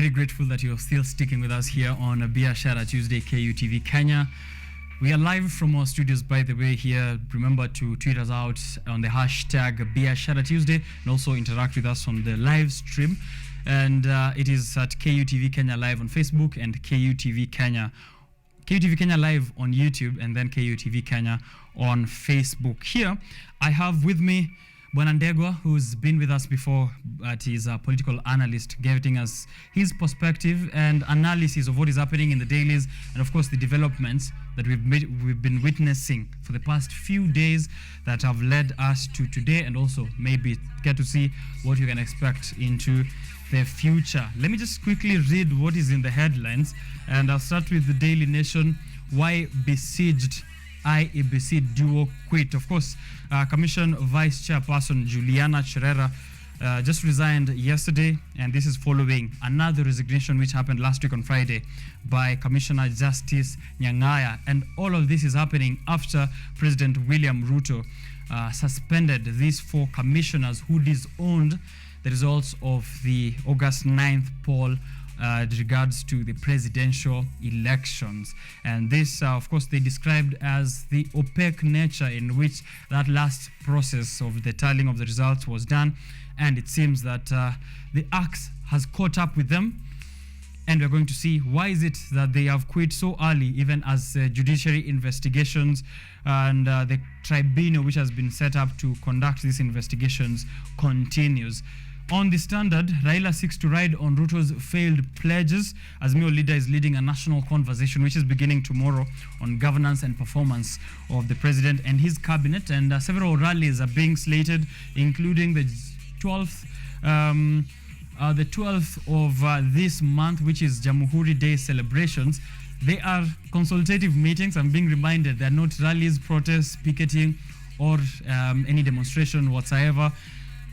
very grateful that you're still sticking with us here on Biashara Tuesday, KUTV Kenya. We are live from our studios, by the way, here. Remember to tweet us out on the hashtag Biashara Tuesday and also interact with us on the live stream. And it is at KUTV Kenya Live on Facebook and KUTV Kenya Live on YouTube, and then KUTV Kenya on Facebook. Here, I have with me Ndegwa, who's been with us before, but he's a political analyst, giving us his perspective and analysis of what is happening in the dailies, and of course the developments that we've been witnessing for the past few days that have led us to today, and also maybe get to see what you can expect into the future. Let me just quickly read what is in the headlines, and I'll start with the Daily Nation. Why besieged IEBC duo quit? Of course, Commission Vice Chairperson Juliana Cherera just resigned yesterday, and this is following another resignation which happened last week on Friday by Commissioner Justice Nyang'aya. And all of this is happening after President William Ruto suspended these 4 commissioners who disowned the results of the August 9th poll with regards to the presidential elections. And this, of course, they described as the opaque nature in which that last process of the tallying of the results was done. And it seems that the axe has caught up with them. And we're going to see why is it that they have quit so early, even as judiciary investigations and the tribunal which has been set up to conduct these investigations continues. On the Standard, Raila seeks to ride on Ruto's failed pledges. Azimio leader is leading a national conversation which is beginning tomorrow on governance and performance of the president and his cabinet. And several rallies are being slated, including the 12th of this month, which is Jamhuri Day celebrations. They are consultative meetings. I'm being reminded they're not rallies, protests, picketing, or any demonstration whatsoever.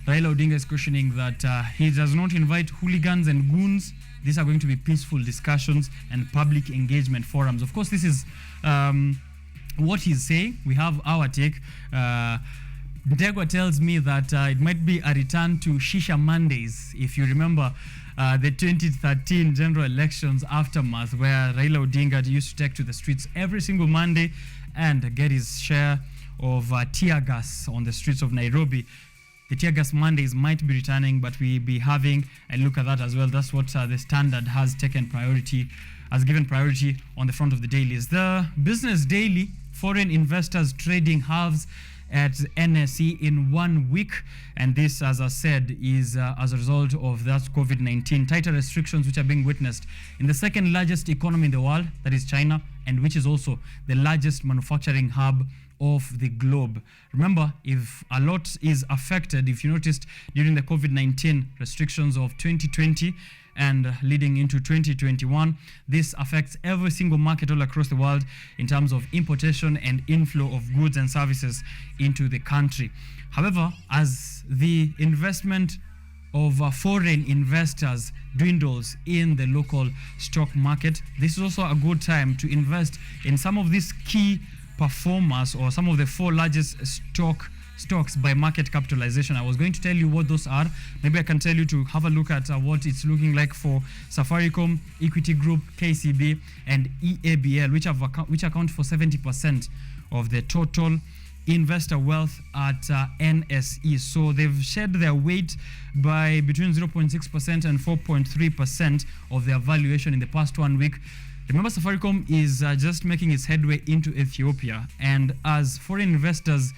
Raila Odinga is questioning that he does not invite hooligans and goons. These are going to be peaceful discussions and public engagement forums. Of course, this is what he's saying. We have our take. Ndegwa tells me that it might be a return to Shisha Mondays. If you remember the 2013 general elections aftermath, where Raila Odinga used to take to the streets every single Monday and get his share of tear gas on the streets of Nairobi. The tear gas Mondays might be returning, but we'll be having a look at that as well. That's what the Standard has given priority on the front of the dailies. The Business Daily, foreign investors trading halves at NSE in 1 week. And this, as I said, is as a result of that COVID-19 tighter restrictions which are being witnessed in the second largest economy in the world, that is China, and which is also the largest manufacturing hub of the globe. Remember, if a lot is affected, if you noticed during the COVID-19 restrictions of 2020 and leading into 2021, this affects every single market all across the world in terms of importation and inflow of goods and services into the country. However, as the investment of foreign investors dwindles in the local stock market, this is also a good time to invest in some of these key performers or some of the 4 largest stocks by market capitalization. I was going to tell you what those are. Maybe I can tell you to have a look at what it's looking like for Safaricom, Equity Group, KCB, and EABL, which account for 70% of the total investor wealth at NSE. So they've shed their weight by between 0.6% and 4.3% of their valuation in the past 1 week. Remember, Safaricom is just making its headway into Ethiopia, and as foreign investors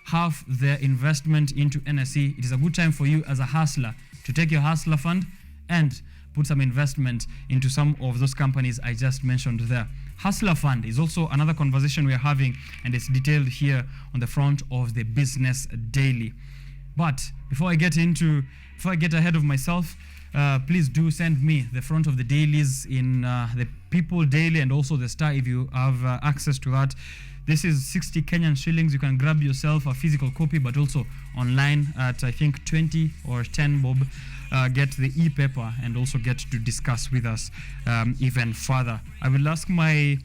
have their investment into NSE, it is a good time for you as a hustler to take your hustler fund and put some investment into some of those companies I just mentioned there. Hustler fund is also another conversation we are having, and it's detailed here on the front of the Business Daily. But before I get ahead of myself, please do send me the front of the dailies in the People Daily and also the Star if you have access to that. This is 60 Kenyan shillings. You can grab yourself a physical copy, but also online at, I think, 20 or 10 bob. Get the e-paper and also get to discuss with us even further. I will ask my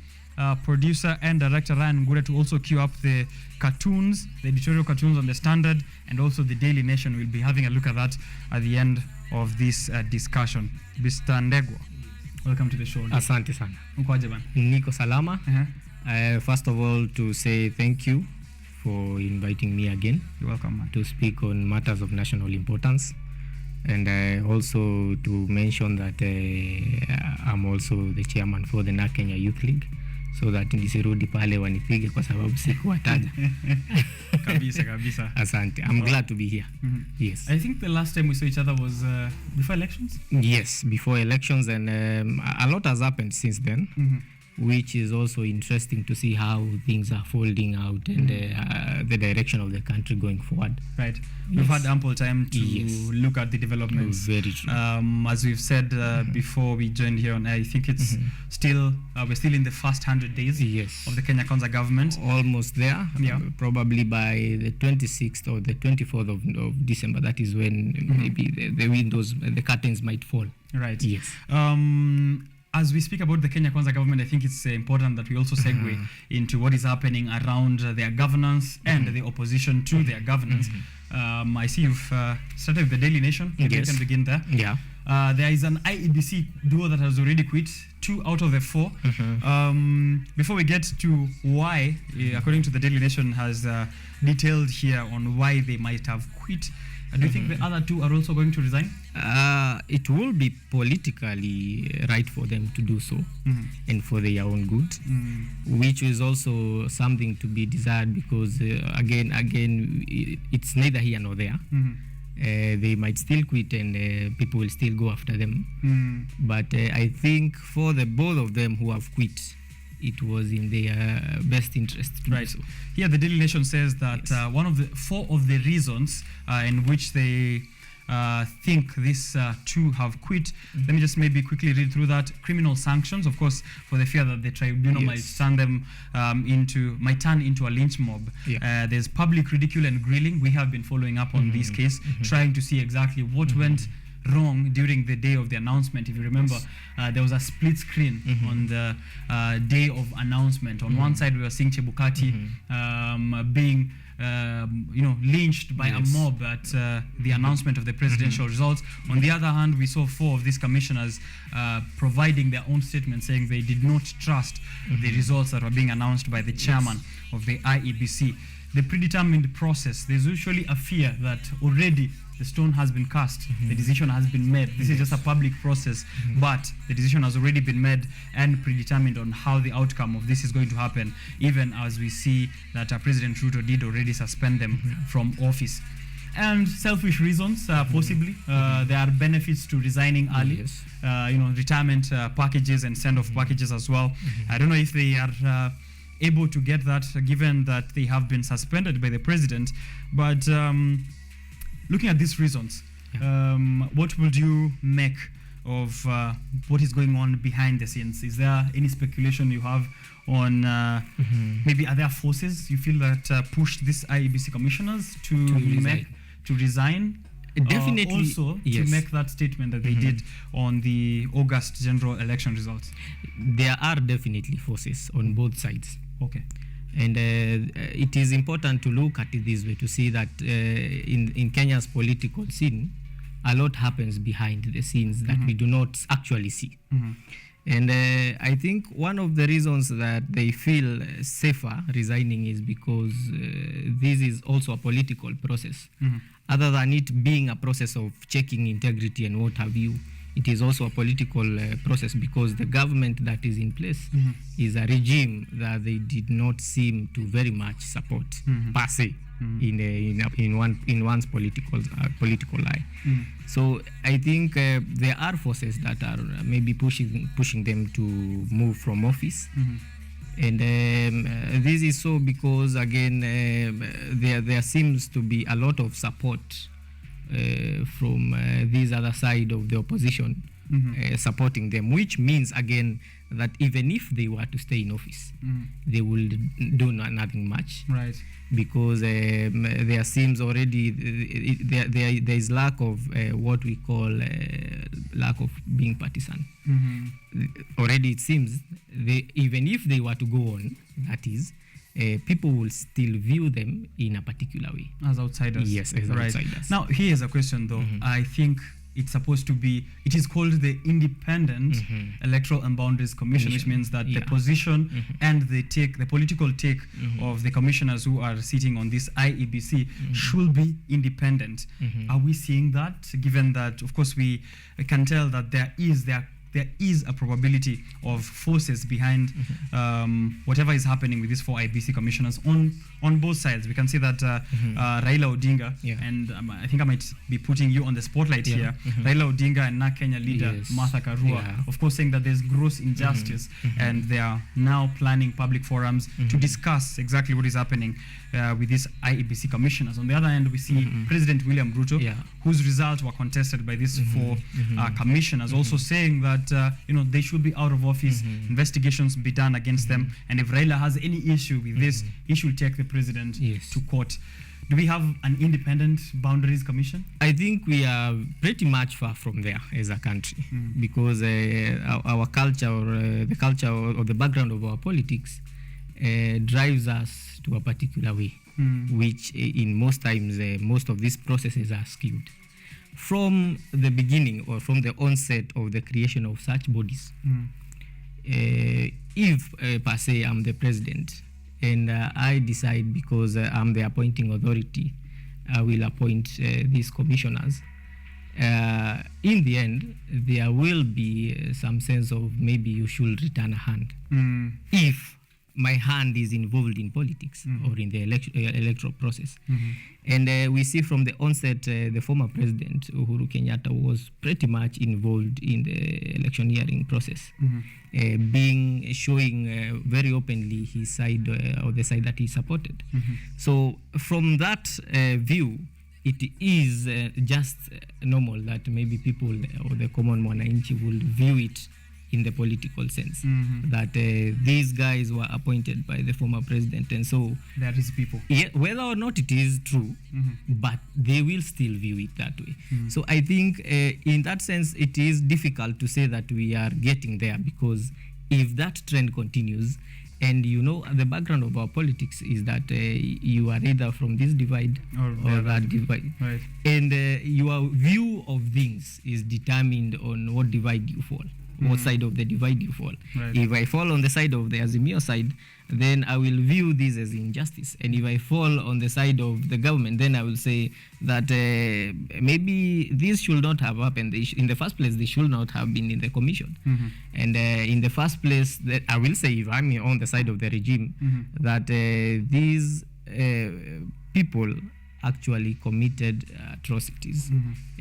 producer and director Ryan Ngure to also queue up the cartoons, the editorial cartoons on the Standard and also the Daily Nation. We'll be having a look at that at the end of this discussion. Mr. Ndegwa, welcome to the show. Asante sana. Ukoaje bana? Niko salama. First of all, to say thank you for inviting me again. You're welcome, man. To speak on matters of national importance. And also to mention that I'm also the chairman for the NARC Kenya Youth League, so that nisirudi pale wanipige kwa sababu sikuwataja. Kabisa. Asante. I'm glad to be here. Yes. I think the last time we saw each other was before elections? Yes, before elections, and a lot has happened since then. Which is also interesting to see how things are folding out and the direction of the country going forward. Right. We've had ample time to look at the developments. Very true. As we've said before we joined here on air, I think it's still, we're still in the first 100 days of the Kenya Kwanza government. Almost there. Yeah. Probably by the 26th or the 24th of December, that is when maybe the windows, the curtains might fall. Right. Yes. As we speak about the Kenya Kwanza government, I think it's important that we also segue into what is happening around their governance and the opposition to their governance. I see you've started with the Daily Nation. Maybe you can begin there. Yeah. There is an IEBC duo that has already quit, 2 out of the 4. Before we get to why, according to the Daily Nation, has detailed here on why they might have quit, do you think the other 2 are also going to resign? It will be politically right for them to do so, and for their own good, which is also something to be desired, because again, it's neither here nor there. They might still quit and people will still go after them. But I think for the both of them who have quit, it was in their best interest to do so. Here the Daily Nation says that one of the 4 of the reasons in which they think these 2 have quit. Let me just maybe quickly read through that. Criminal sanctions, of course, for the fear that the tribunal might turn them into a lynch mob. There's public ridicule and grilling. We have been following up on this case, trying to see exactly what went wrong during the day of the announcement. If you remember, there was a split screen on the day of announcement. On one side, we were seeing Chebukati being lynched by a mob at the announcement of the presidential results. On the other hand, we saw 4 of these commissioners providing their own statement, saying they did not trust the results that were being announced by the chairman of the IEBC. The predetermined process, there's usually a fear that already the stone has been cast, the decision has been made. This is just a public process, but the decision has already been made and predetermined on how the outcome of this is going to happen, even as we see that President Ruto did already suspend them from office. And selfish reasons, possibly. There are benefits to resigning early, retirement packages and send-off packages as well. I don't know if they are able to get that, given that they have been suspended by the president, but looking at these reasons, what would you make of what is going on behind the scenes? Is there any speculation you have on maybe are there forces you feel that pushed these IEBC commissioners to resign? Definitely. Also to make that statement that they did on the August general election results. There are definitely forces on both sides. Okay. And it is important to look at it this way, to see that in Kenya's political scene, a lot happens behind the scenes that we do not actually see. And I think one of the reasons that they feel safer resigning is because this is also a political process. Other than it being a process of checking integrity and what have you, it is also a political process, because the government that is in place is a regime that they did not seem to very much support per se in one's political eye. So I think there are forces that are maybe pushing them to move from office. And this is so because, again, there seems to be a lot of support from this other side of the opposition supporting them, which means, again, that even if they were to stay in office, they will do nothing much. Right. Because there seems already there is lack of what we call lack of being partisan. Already it seems even if they were to go on, that is, people will still view them in a particular way. As outsiders. Yes, as outsiders. Now, here's a question though. I think it's supposed to be, it is called the Independent Electoral and Boundaries Commission, which means that the position and the political take of the commissioners who are sitting on this IEBC should be independent. Are we seeing that, given that, of course, we can tell that there is a probability of forces behind whatever is happening with these 4 IBC commissioners on both sides? We can see that Raila Odinga, and I think I might be putting you on the spotlight here, Raila Odinga and NARC Kenya leader Martha Karua, of course, saying that there's gross injustice and they are now planning public forums to discuss exactly what is happening with these IEBC commissioners. On the other hand, we see President William Ruto, whose results were contested by these 4 commissioners, also saying that they should be out of office, investigations be done against them, and if Raila has any issue with this, he should take the president to court. Do we have an independent boundaries commission? I think we are pretty much far from there as a country, because our culture, or the culture or the background of our politics drives us to a particular way, which in most times, most of these processes are skewed. From the beginning, or from the onset of the creation of such bodies, if per se I'm the president and I decide, because I'm the appointing authority, I will appoint these commissioners, in the end there will be some sense of maybe you should return a hand if my hand is involved in politics or in the electoral process. And we see from the onset, the former president, Uhuru Kenyatta, was pretty much involved in the electioneering process, showing very openly his side, or the side that he supported. So from that view, it is just normal that maybe people or the common mwananchi will view it in the political sense, that these guys were appointed by the former president, and so that is people. Yeah, whether or not it is true, but they will still view it that way. So I think in that sense, it is difficult to say that we are getting there, because if that trend continues, and the background of our politics is that you are either from this divide or that divide. Right. And your view of things is determined on what divide you fall. What side of the divide you fall. Right. If I fall on the side of the Azimio side, then I will view this as injustice. And if I fall on the side of the government, then I will say that maybe this should not have happened. In the first place, they should not have been in the commission. And in the first place, I will say, if I'm on the side of the regime, that these people actually committed atrocities,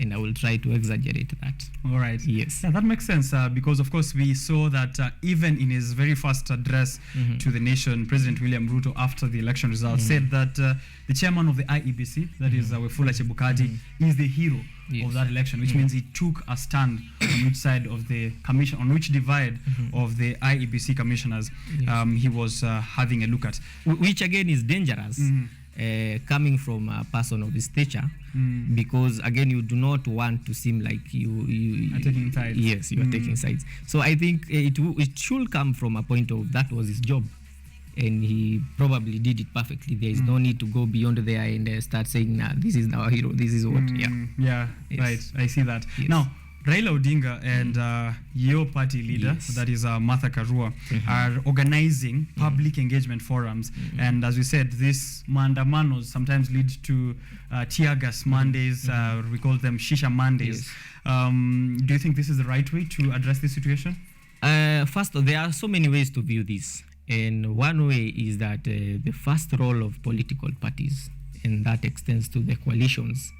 and I will try to exaggerate that. All right. Yes. Yeah, that makes sense, because of course we saw that even in his very first address to the nation, President William Ruto, after the election results, said that the chairman of the IEBC, that is Wafula Chebukati, is the hero of that election, which means he took a stand on which side of the commission, on which divide of the IEBC commissioners he was having a look at. Which again is dangerous. Coming from a person of his stature, because again you do not want to seem like you are taking sides. Yes, you are taking sides. So I think it should come from a point of that was his job, and he probably did it perfectly. There is no need to go beyond there and start saying, nah, this is our hero, this is what. Yes. Right, I see that. Yes. Now, Raila Odinga and your party leader, that is Martha Karua, are organizing public engagement forums. And as we said, these mandamanos sometimes lead to tear gas Mondays. We call them Shisha Mondays. Do you think this is the right way to address this situation? First, there are so many ways to view this. And one way is that the first role of political parties, and that extends to the coalitions,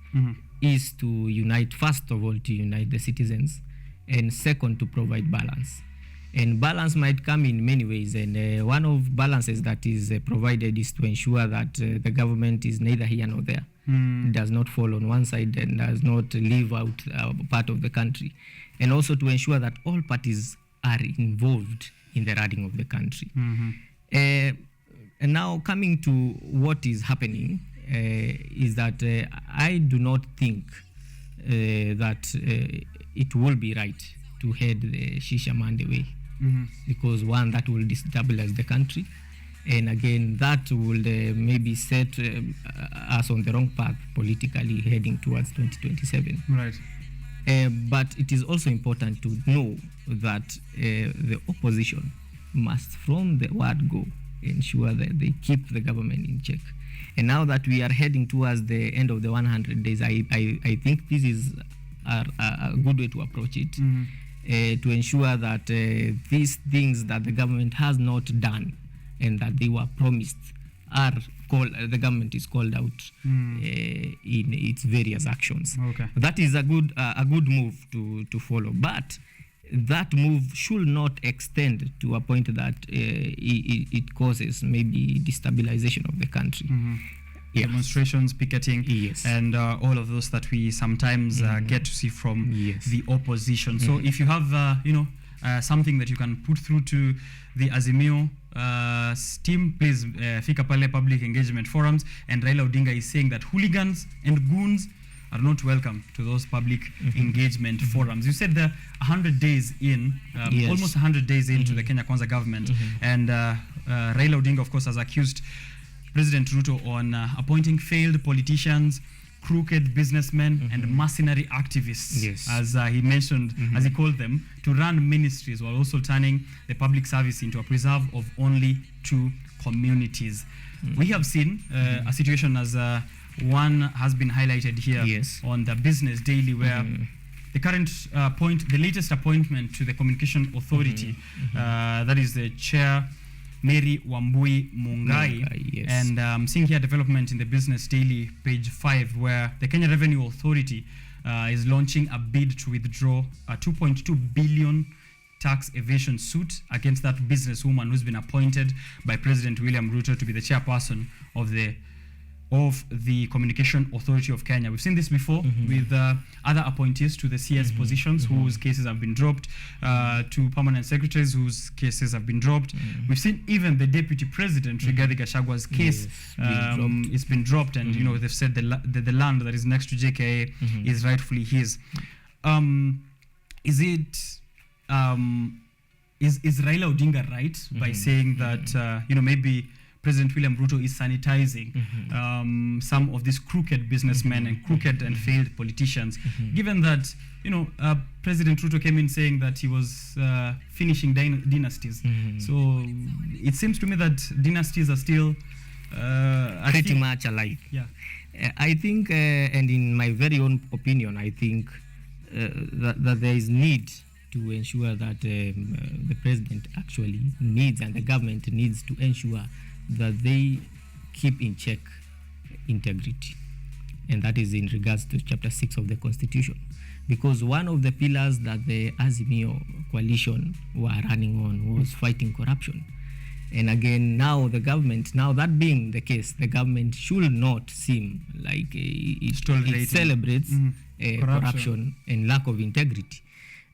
is to unite, first of all, to unite the citizens, and second, to provide balance. And balance might come in many ways, and one of balances that is provided is to ensure that the government is neither here nor there. It does not fall on one side and does not leave out part of the country. And also to ensure that all parties are involved in the running of the country. And now coming to what is happening is that I do not think that it will be right to head the Shisha Mande way, because one, that will destabilize the country, and again that will maybe set us on the wrong path politically heading towards 2027. Right. But it is also important to know that the opposition must from the word go ensure that they keep the government in check. And now that we are heading towards the end of the 100 days, I think this is a good way to approach it, to ensure that these things that the government has not done and that they were promised are the government is called out in its various actions. Okay. That is a good move to follow, but that move should not extend to a point that it causes maybe destabilization of the country. Yeah. Demonstrations, picketing, yes, and all of those that we sometimes get to see from yes, the opposition. So if you have something that you can put through to the Azimio team, please fika pale public engagement forums. And Raila Odinga is saying that hooligans and goons are not welcome to those public engagement forums. You said the 100 days in, yes, almost 100 days into the Kenya Kwanza government, and Raila Odinga, of course, has accused President Ruto on appointing failed politicians, crooked businessmen, and mercenary activists, yes, as he mentioned, as he called them, to run ministries, while also turning the public service into a preserve of only 2 communities. We have seen a situation as one has been highlighted here, yes, on the Business Daily, where the current the latest appointment to the Communication Authority, that is the chair, Mary Wambui Mungai, yes, and seeing here development in the Business Daily, page 5, where the Kenya Revenue Authority is launching a bid to withdraw a 2.2 billion tax evasion suit against that businesswoman who's been appointed by President William Ruto to be the chairperson of the Communication Authority of Kenya. We've seen this before with other appointees to the CS positions whose cases have been dropped, to permanent secretaries whose cases have been dropped. We've seen even the deputy president, Rigathi Gachagwa's case, it's been dropped, and you know, they've said the land that is next to JKA is rightfully his. Is Raila Odinga right by saying that maybe President William Ruto is sanitizing some of these crooked businessmen and crooked and failed politicians, given that President Ruto came in saying that he was finishing dynasties. So it seems to me that dynasties are still pretty much alive. Yeah, I think, and in my very own opinion, I think that there is need to ensure that the president actually needs, and the government needs to ensure that they keep in check integrity, and that is in regards to chapter 6 of the constitution, because one of the pillars that the Azimio coalition were running on was fighting corruption. And again, now the government, now that being the case, the government should not seem like it celebrates corruption and lack of integrity,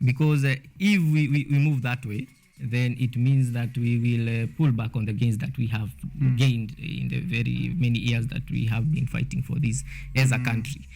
because if we move that way, then it means that we will pull back on the gains that we have gained in the very many years that we have been fighting for this as a country.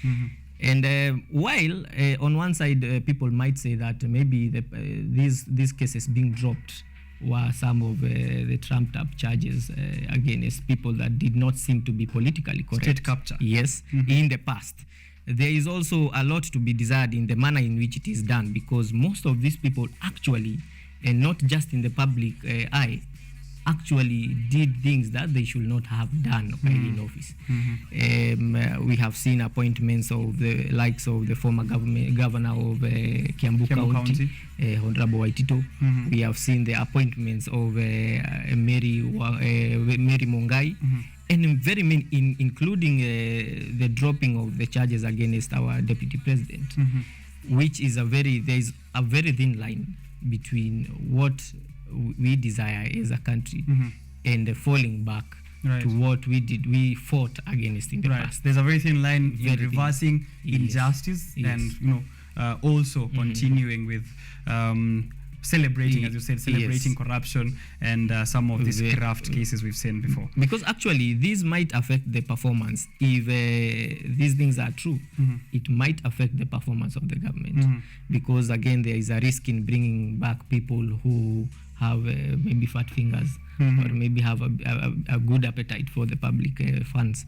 And while on one side people might say that maybe these cases being dropped were some of the trumped up charges against people that did not seem to be politically correct. State capture. Yes, in the past. There is also a lot to be desired in the manner in which it is done, because most of these people actually, and not just in the public eye, actually did things that they should not have done while in office. We have seen appointments of the likes of the former governor of Kiambu County, Honorable Waitito. We have seen the appointments of Mary Mungai, and very many, including the dropping of the charges against our deputy president, which is there is a very thin line between what we desire as a country and falling back to what we fought against in the past. There's a very thin line in reversing injustice and also continuing with celebrating, as you said, celebrating corruption and some of these graft cases we've seen before. Because actually, these might affect the performance. If these things are true, it might affect the performance of the government. Because again, there is a risk in bringing back people who have maybe fat fingers or maybe have a good appetite for the public funds.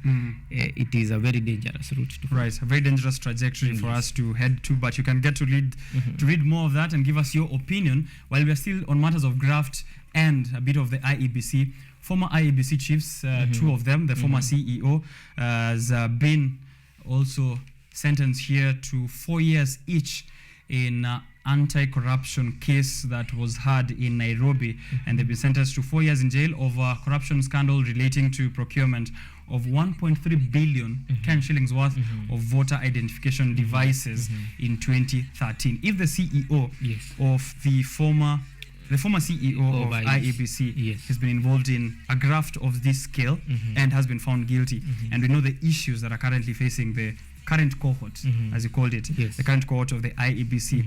It is a very dangerous route to follow. Right, a very dangerous trajectory for us to head to, but you can get to read more of that and give us your opinion while we are still on matters of graft and a bit of the IEBC. Former IEBC chiefs, two of them, the former CEO has been also sentenced here to 4 years each in anti-corruption case that was heard in Nairobi, and they've been sentenced to 4 years in jail over corruption scandal relating to procurement of 1.3 billion Kenyan shillings worth of voter identification devices in 2013. If the CEO of the former CEO of IEBC has been involved in a graft of this scale and has been found guilty, and we know the issues that are currently facing the current cohort, as you called it, the current cohort of the IEBC,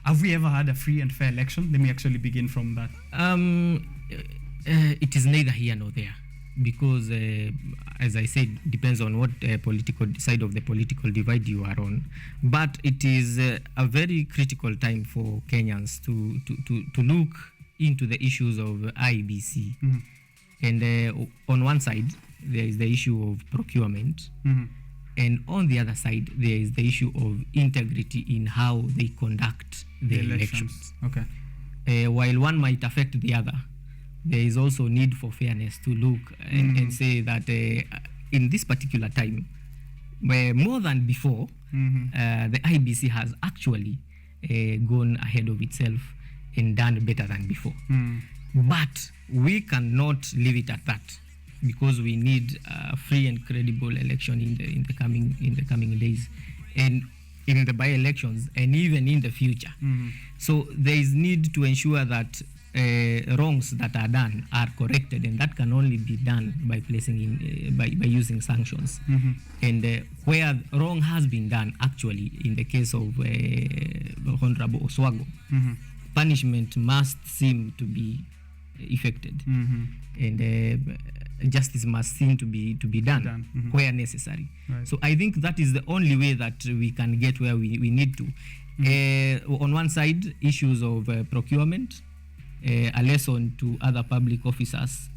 have we ever had a free and fair election? Let me actually begin from that. It is neither here nor there, because as I said, depends on what political side of the political divide you are on. But it is a very critical time for Kenyans to look into the issues of IEBC. And on one side, there is the issue of procurement. And on the other side, there is the issue of integrity in how they conduct the elections. Okay. While one might affect the other, there is also need for fairness to look and say that in this particular time, more than before, the IBC has actually gone ahead of itself and done better than before. But we cannot leave it at that, because we need a free and credible election in the coming days, and in the by-elections, and even in the future. So there is need to ensure that wrongs that are done are corrected, and that can only be done by placing in by using sanctions. And where wrong has been done, actually, in the case of Honorable Oswago, punishment must seem to be effected, and justice must seem to be done where necessary. So I think that is the only way that we can get where we need to. On one side, issues of procurement, a lesson to other public officers,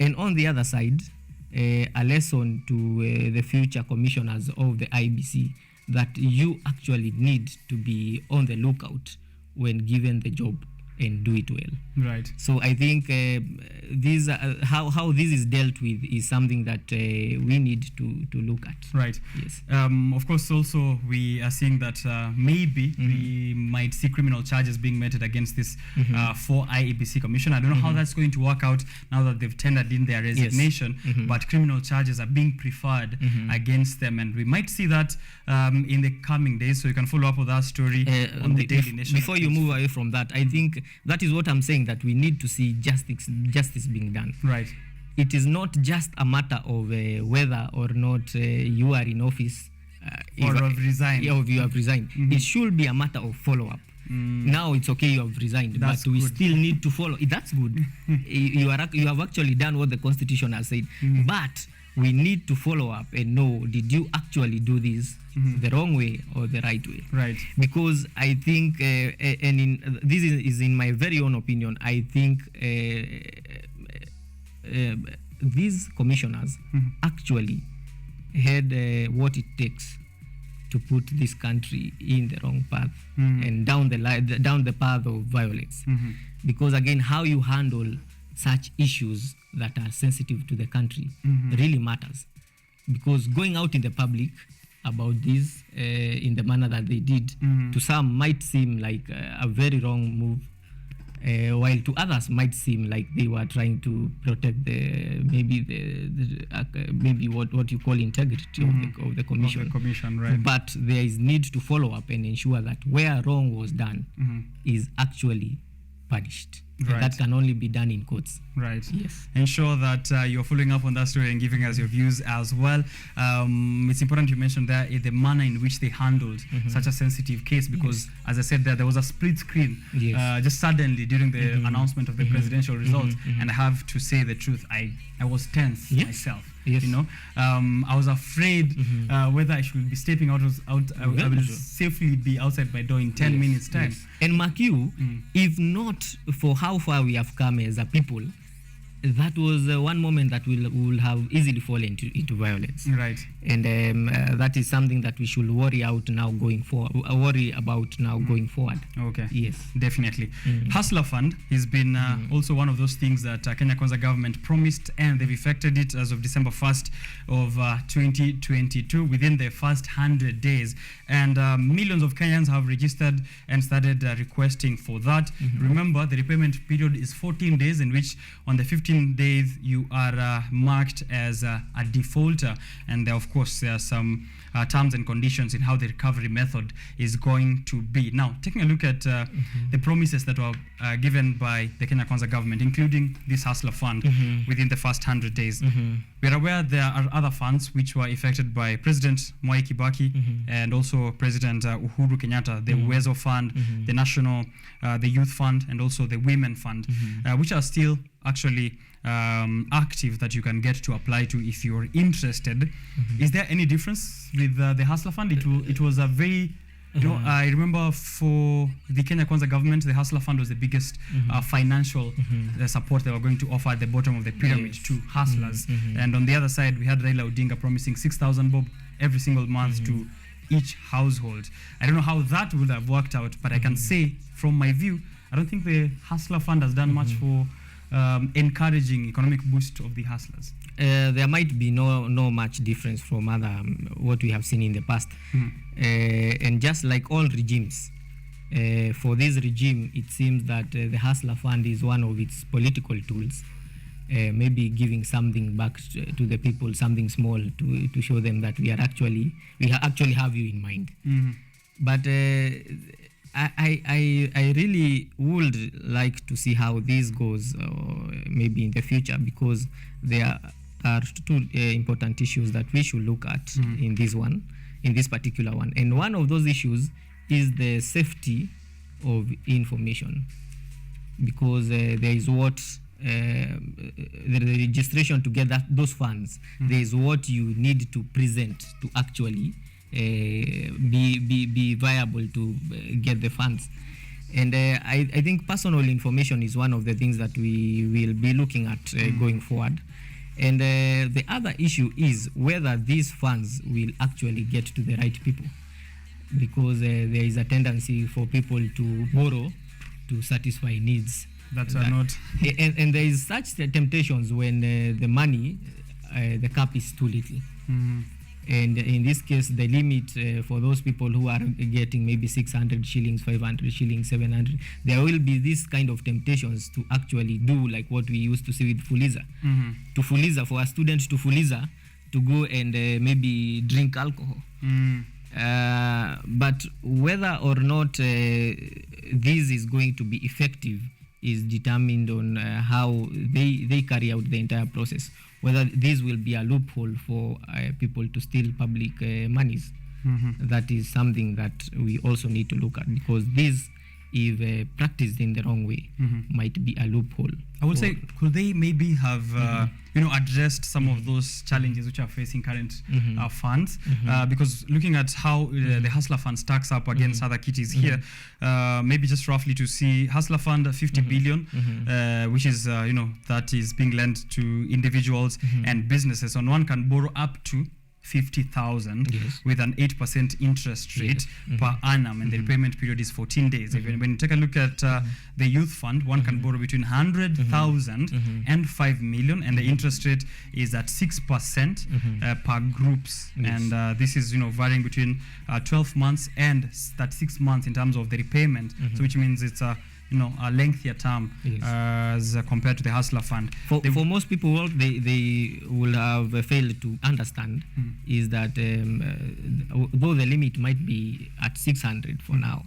and on the other side, a lesson to the future commissioners of the IBC, that you actually need to be on the lookout when given the job and do it well. Right. So I think these how this is dealt with is something that we need to look at. Right. Yes. Of course, also we are seeing that maybe we might see criminal charges being meted against this for IEBC commission. I don't know how that's going to work out now that they've tendered in their resignation, but criminal charges are being preferred against them, and we might see that in the coming days. So you can follow up with that story on the Daily Nation. Before you move away from that, I think that is what I'm saying, that we need to see justice being done. Right. It is not just a matter of whether or not you are in office or have resigned. Or you have resigned. It should be a matter of follow-up. Now it's okay, you have resigned, That's but we good. still need to follow. That's good. You have actually done what the Constitution has said, but we need to follow up and know, did you actually do this the wrong way or the right way? Right. Because I think, and this is in my very own opinion, I think these commissioners actually had what it takes to put this country in the wrong path and down the path of violence. Because again, how you handle such issues that are sensitive to the country really matters. Because going out in the public about this in the manner that they did, to some might seem like a very wrong move, while to others might seem like they were trying to protect maybe what you call integrity of the commission. Of the commission, right. But there is need to follow up and ensure that where wrong was done is actually punished. Right. And that can only be done in courts. Right. Yes. Ensure that you're following up on that story and giving us your views as well. It's important you mentioned there the manner in which they handled such a sensitive case, because, as I said, there was a split screen just suddenly during the announcement of the presidential results. And I have to say the truth, I was tense myself. Yes. You know, I was afraid whether I should be stepping out. I will safely be outside my door in 10 minutes time. Yes. And mark you, if not for how far we have come as a people, that was one moment that will have easily fallen into violence. Right. And that is something that we should worry about now going forward. Going forward. Okay. Yes. Definitely. Hustler Fund has been also one of those things that Kenya Kwanza government promised, and they've effected it as of December 1st of 2022 within the first 100 days. And millions of Kenyans have registered and started requesting for that. Remember, the repayment period is 14 days, in which on the 15 days you are marked as a defaulter, and there, of course, there are some terms and conditions in how the recovery method is going to be. Now, taking a look at the promises that were given by the Kenya Kwanza government, including this Hustler Fund within the first 100 days. We're aware there are other funds which were effected by President Mwai Kibaki and also President Uhuru Kenyatta, the Uwezo Fund, the National, the Youth Fund, and also the Women Fund, which are still actually active, that you can get to apply to if you're interested. Is there any difference with the Hustler Fund? It was a very, I remember for the Kenya Kwanza government, the Hustler Fund was the biggest financial support they were going to offer at the bottom of the pyramid to hustlers. And on the other side, we had Raila Odinga promising 6,000 bob every single month to each household. I don't know how that would have worked out, but I can say from my view, I don't think the Hustler Fund has done much for encouraging economic boost of the hustlers. There might be no much difference from other what we have seen in the past. And just like all regimes, for this regime, it seems that the Hustler Fund is one of its political tools, maybe giving something back to the people, something small to show them that we actually have you in mind. But I really would like to see how this goes maybe in the future, because there are two important issues that we should look at in this particular one. And one of those issues is the safety of information, because there is what the registration to get those funds, there is what you need to present to actually be viable to get the funds. And I think personal information is one of the things that we will be looking at going forward. And the other issue is whether these funds will actually get to the right people, because there is a tendency for people to borrow to satisfy needs that are not. And there is such temptations when the money, the cap is too little. And in this case, the limit for those people who are getting maybe 600 shillings, 500 shillings, 700, there will be this kind of temptations to actually do like what we used to see with Fuliza. To Fuliza, for a student to Fuliza, to go and maybe drink alcohol. But whether or not this is going to be effective is determined on how they carry out the entire process. Whether this will be a loophole for people to steal public monies. That is something that we also need to look at, because this, if practiced in the wrong way, might be a loophole. I would say, could they maybe have addressed some of those challenges which are facing current funds? Because looking at how the Hustler Fund stacks up against other kitties here, maybe just roughly to see Hustler Fund 50 billion, which is that is being lent to individuals and businesses, and one can borrow up to 50,000 with an 8% interest rate per annum, and the repayment period is 14 days. When you take a look at the Youth Fund, one can borrow between 100,000 and 5 million, and the interest rate is at 6% per groups. And this is varying between 12 months and 36 months in terms of the repayment, so which means it's a lengthier term as compared to the Hustler Fund. For most people, they will have failed to understand is that though the limit might be at 600 for now,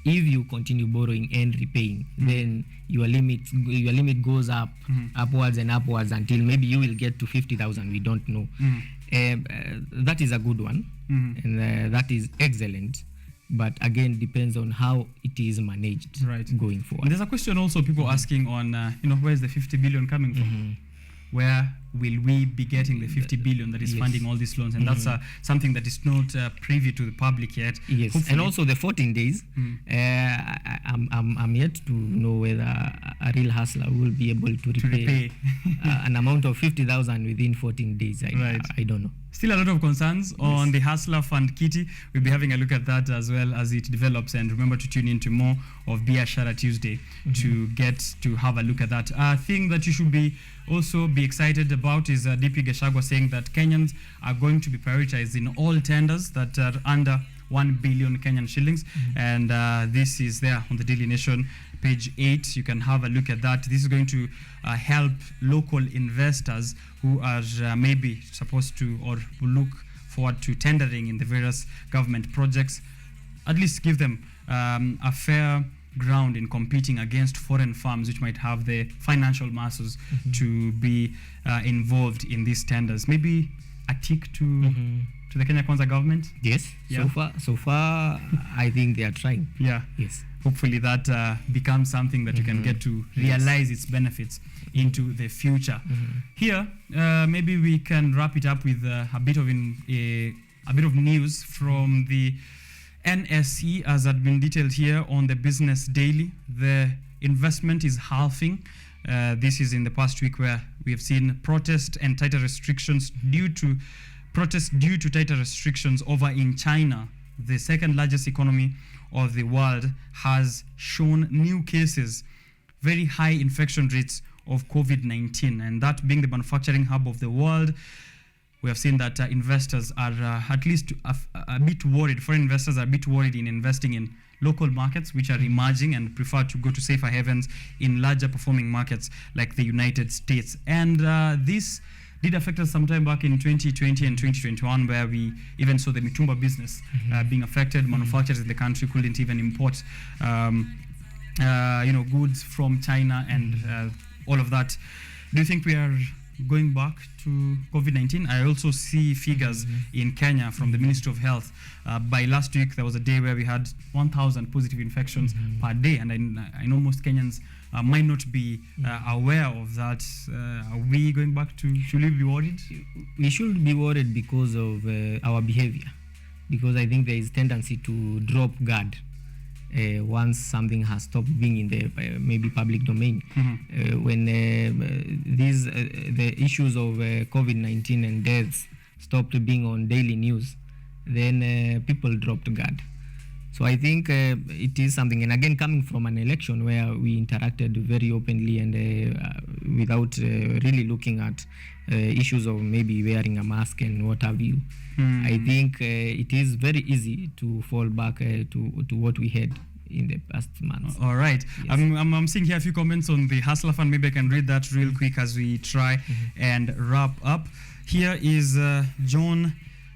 if you continue borrowing and repaying, then your limit goes up, upwards and upwards until maybe you will get to 50,000. We don't know. That is a good one, and that is excellent. But again, depends on how it is managed going forward. And there's a question also people asking on, where's the 50 billion coming from? Where will we be getting the 50 billion that is funding all these loans? And that's something that is not privy to the public yet. Yes, hopefully. And also the 14 days. I'm yet to know whether a real hustler will be able to repay an amount of 50,000 within 14 days. I don't know. Still a lot of concerns on the Hustler Fund Kitty. We'll be having a look at that as well as it develops. And remember to tune in to more of Biashara Tuesday to get to have a look at that. A thing that you should also be excited about is DP Gachagua saying that Kenyans are going to be prioritized in all tenders that are under 1 billion Kenyan shillings. And this is there on the Daily Nation, page 8. You can have a look at that. This is going to help local investors who are maybe supposed to or look forward to tendering in the various government projects, at least give them a fair ground in competing against foreign firms which might have the financial muscles to be involved in these tenders. Maybe a tick to the Kenya Kwanza government? Yes. Yeah. So far, I think they are trying. Yeah. Yes. Hopefully that becomes something that you can get to realize its benefits into the future. Here, maybe we can wrap it up with a bit of news from the NSE, as had been detailed here on the Business Daily. The investment is halving. This is in the past week where we have seen protest and tighter restrictions due to tighter restrictions over in China, the second largest economy of the world, has shown new cases, very high infection rates of COVID-19, and that being the manufacturing hub of the world. We have seen that investors are at least a bit worried. Foreign investors are a bit worried in investing in local markets which are emerging and prefer to go to safer havens in larger performing markets like the United States. And this did affect us sometime back in 2020 and 2021, where we even saw the mitumba business being affected. Manufacturers in the country couldn't even import goods from China and all of that. Do you think we are going back to COVID-19? I also see figures in Kenya from the Ministry of Health. By last week, there was a day where we had 1,000 positive infections per day, and I know most Kenyans might not be aware of that. Are we going back to, should we be worried? We should be worried because of our behavior, because I think there is tendency to drop guard once something has stopped being in the maybe public domain. When the issues of COVID-19 and deaths stopped being on daily news, then people dropped guard. So I think it is something, and again, coming from an election where we interacted very openly and without really looking at issues of maybe wearing a mask and what have you, I think it is very easy to fall back to what we had in the past months. All right. Yes. I'm seeing here a few comments on the Hustler Fund. Maybe I can read that real quick as we try and wrap up. Here is John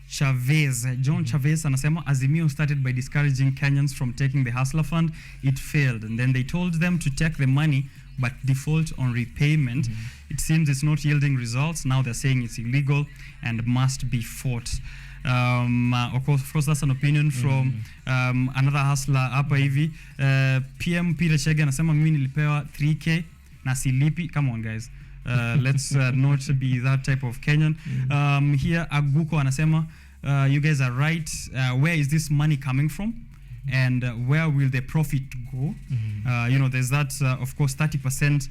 Chavez. John Chavez anasema Azimio started by discouraging Kenyans from taking the Hustler Fund. It failed, and then they told them to take the money but default on repayment. It seems it's not yielding results. Now they're saying it's illegal and must be fought. Of course, that's an opinion from another hustler hapa hivi. PM Peter Chege anasema mimi nilipewa 3K na silipi. Come on, guys. Let's not be that type of Kenyan. Here Aguko anasema you guys are right. Where is this money coming from? And where will the profit go? There's that, of course, 30%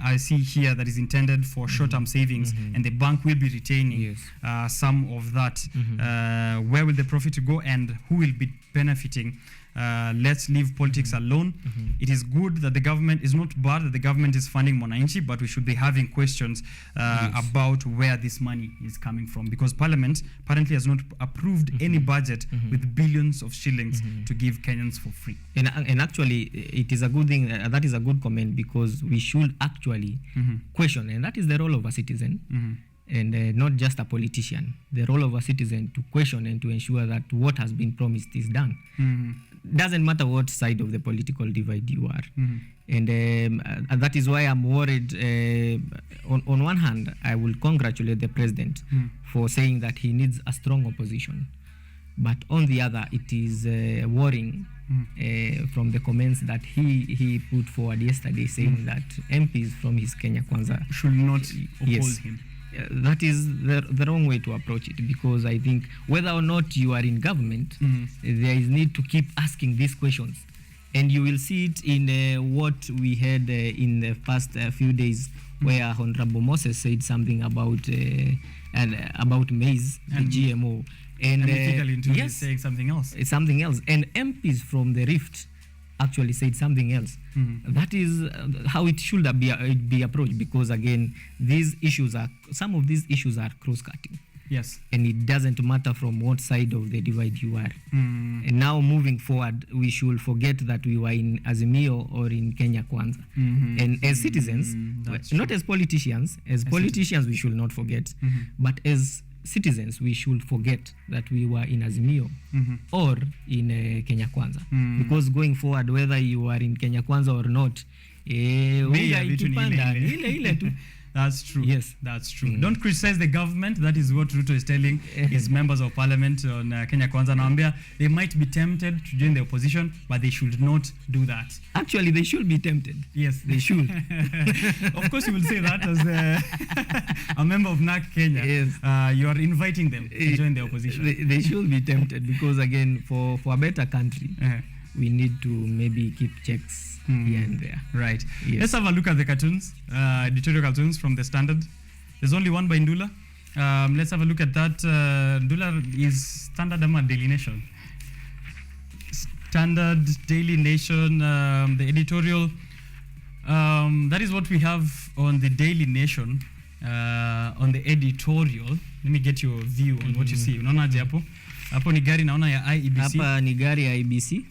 I see here that is intended for short-term savings, and the bank will be retaining some of that. Where will the profit go, and who will be benefiting? Let's leave politics alone. It is good that the government is not bad that the government is funding Mwananchi, but we should be having questions about where this money is coming from, because Parliament apparently has not approved any budget with billions of shillings to give Kenyans for free. And actually, it is a good thing. That is a good comment, because we should actually question, and that is the role of a citizen. And not just a politician, the role of a citizen to question and to ensure that what has been promised is done. doesn't matter what side of the political divide you are. And that is why I'm worried. On one hand, I will congratulate the president for saying that he needs a strong opposition. But on the other, it is worrying from the comments that he put forward yesterday, saying that MPs from his Kenya Kwanza should not oppose him. That is the wrong way to approach it, because I think whether or not you are in government, there is need to keep asking these questions. And you will see it in what we had in the past few days, where Honorable Moses said something about maize, the GMO. And yes, saying something else. Something else. And MPs from the Rift actually said something else. That is how it should be approached, because again, some of these issues are cross-cutting. Yes. And it doesn't matter from what side of the divide you are. And now moving forward, we should forget that we were in Azimio or in Kenya Kwanza. And as citizens, not as politicians, we should not forget, but as citizens, we should forget that we were in Azimio or in Kenya Kwanza. Because going forward, whether you are in Kenya Kwanza or not, that's true. Yes. That's true. Don't criticize the government. That is what Ruto is telling his members of parliament on Kenya Kwanza. Naambia they might be tempted to join the opposition, but they should not do that. Actually, they should be tempted. Yes, they should. Of course, you will say that as a member of NAC Kenya. Yes. You are inviting them to join the opposition. They should be tempted, because again, for a better country, we need to maybe keep checks here and there. Right. Yes. Let's have a look at the cartoons, editorial cartoons from the Standard. There's only one by Ndula. Let's have a look at that. Ndula is Standard ama Daily Nation. Standard, Daily Nation, the editorial. That is what we have on the Daily Nation, on the editorial. Let me get your view on what you see. Unaona aje hapo? Hapo ni gari naona ya IEBC. Hapa ni gari ya IEBC.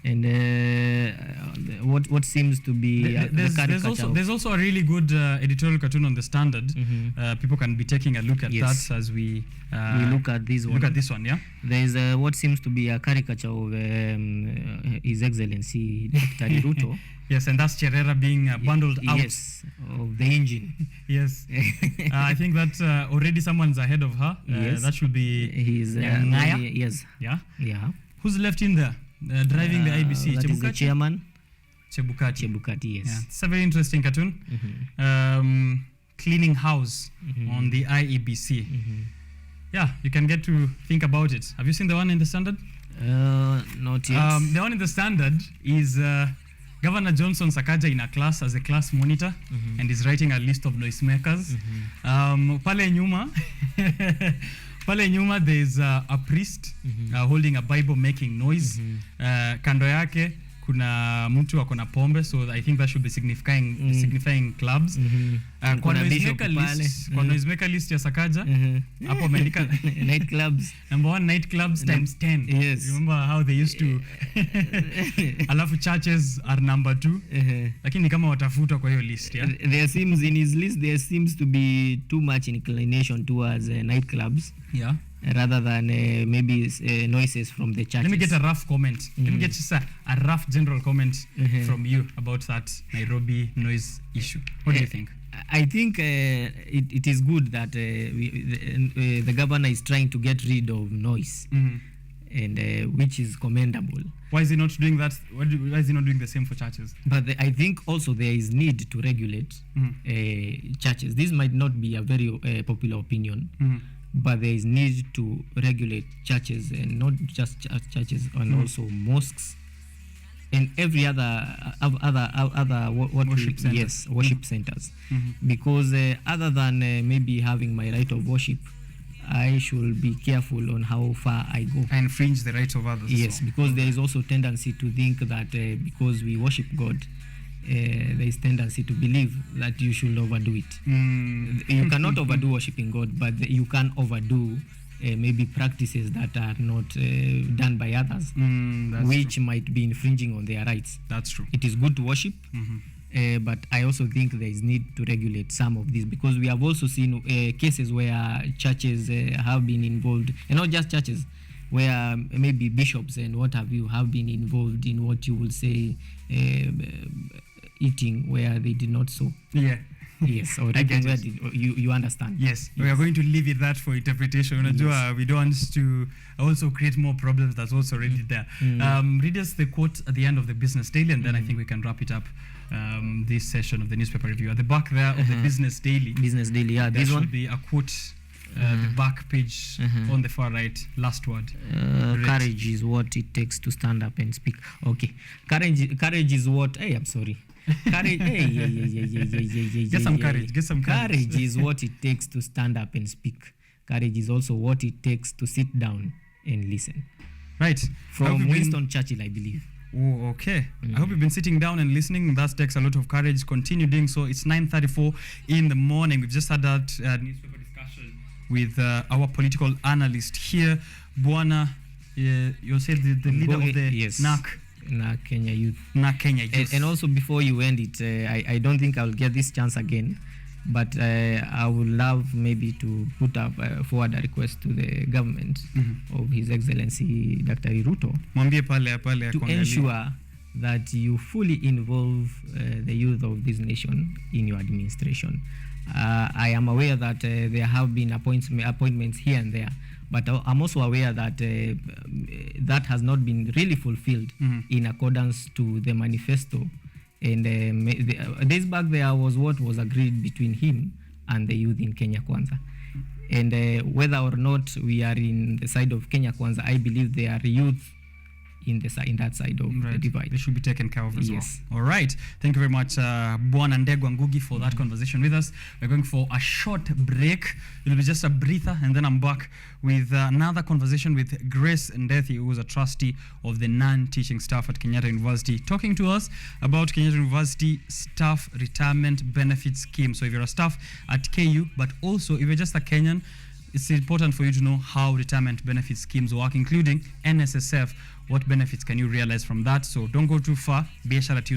And what seems to be there's also a really good editorial cartoon on the Standard. People can be taking a look at that as we look at this one. Look at this one, yeah. There is what seems to be a caricature of His Excellency Dr. Ruto. Yes, and that's Cherera being bundled out. Yes, of the engine. Yes. I think that already someone's ahead of her. Yes. That should be Naya. Yes. Yeah. Yeah. Who's left in there? Driving the IBC. That is the chairman. Chebukati, yes. Yeah. It's a very interesting cartoon. Cleaning house on the IEBC. Yeah, you can get to think about it. Have you seen the one in the Standard? Not yet. The one in the Standard is Governor Johnson Sakaja in a class as a class monitor and is writing a list of noisemakers. Pale nyuma there is a priest holding a Bible making noise. Kando yake kuna mtu ako na pombe, so I think that should be signifying clubs. Kwa noisemaker list ya Sakaja hapo ameandika night clubs. Number 1 night clubs times 10. Yes. Remember how they used to alafu churches are number 2. Lakini kama watafutwa kwa hiyo list, yeah. In his list there seems to be too much inclination towards night clubs. Yeah. Rather than maybe noises from the churches. Let me get a rough comment. Let me get just a rough general comment from you about that Nairobi noise issue. What do you think? I think it is good that the governor is trying to get rid of noise, and which is commendable. Why is he not doing that? Why is he not doing the same for churches? But I think also there is need to regulate churches. This might not be a very popular opinion, but there is need to regulate churches, and not just churches, and also mosques and every other worship centers. Yes, worship centers. Because other than maybe having my right of worship, I should be careful on how far I go. I infringe the rights of others. Yes, because there is also tendency to think that because we worship God, there is tendency to believe that you should overdo it. You cannot overdo worshiping God, but you can overdo maybe practices that are not done by others, which might be infringing on their rights. That's true. It is good to worship, but I also think there is need to regulate some of this, because we have also seen cases where churches have been involved, and not just churches, where maybe bishops and what have you have been involved in what you will say eating where they did not sow. Yeah. Yes, or reaping where you understand. Yes, we are going to leave it that for interpretation. Yes. We don't want to also create more problems that's also already there. Read us the quote at the end of the Business Daily, and then I think we can wrap it up, this session of the newspaper review. At the back there of the Business Daily. Business Daily, yeah, there this one. should be a quote, the back page on the far right, last word. Courage is what it takes to stand up and speak. Okay. Courage is what, hey, I'm sorry. Courage, Get some courage. Courage is what it takes to stand up and speak. Courage is also what it takes to sit down and listen. Right. From Winston Churchill, I believe. Oh, okay. I hope you've been sitting down and listening. That takes a lot of courage. Continue doing so. It's 9:34 in the morning. We've just had that newspaper discussion with our political analyst here, Bwana. You said the leader of the NAK. Kenya Youth. Kenya Youth. And also, before you end it, I don't think I'll get this chance again, but I would love maybe to put up forward a request to the government of His Excellency Dr. Ruto to ensure that you fully involve the youth of this nation in your administration. I am aware that there have been appointments here and there, but I'm also aware that that has not been really fulfilled in accordance to the manifesto. And days back there was what was agreed between him and the youth in Kenya Kwanza. And whether or not we are in the side of Kenya Kwanza, I believe there are youth in that side of the divide. They should be taken care of as well. All right. Thank you very much, Bwana Ndegwa Ngugi, for that conversation with us. We're going for a short break. It'll be just a breather, and then I'm back with another conversation with Grace Ndethi, who is a trustee of the non-teaching staff at Kenyatta University, talking to us about Kenyatta University Staff Retirement Benefit Scheme. So if you're a staff at KU, but also if you're just a Kenyan, it's important for you to know how retirement benefit schemes work, including NSSF. What benefits can you realize from that? So don't go too far. Biashara Tuesday.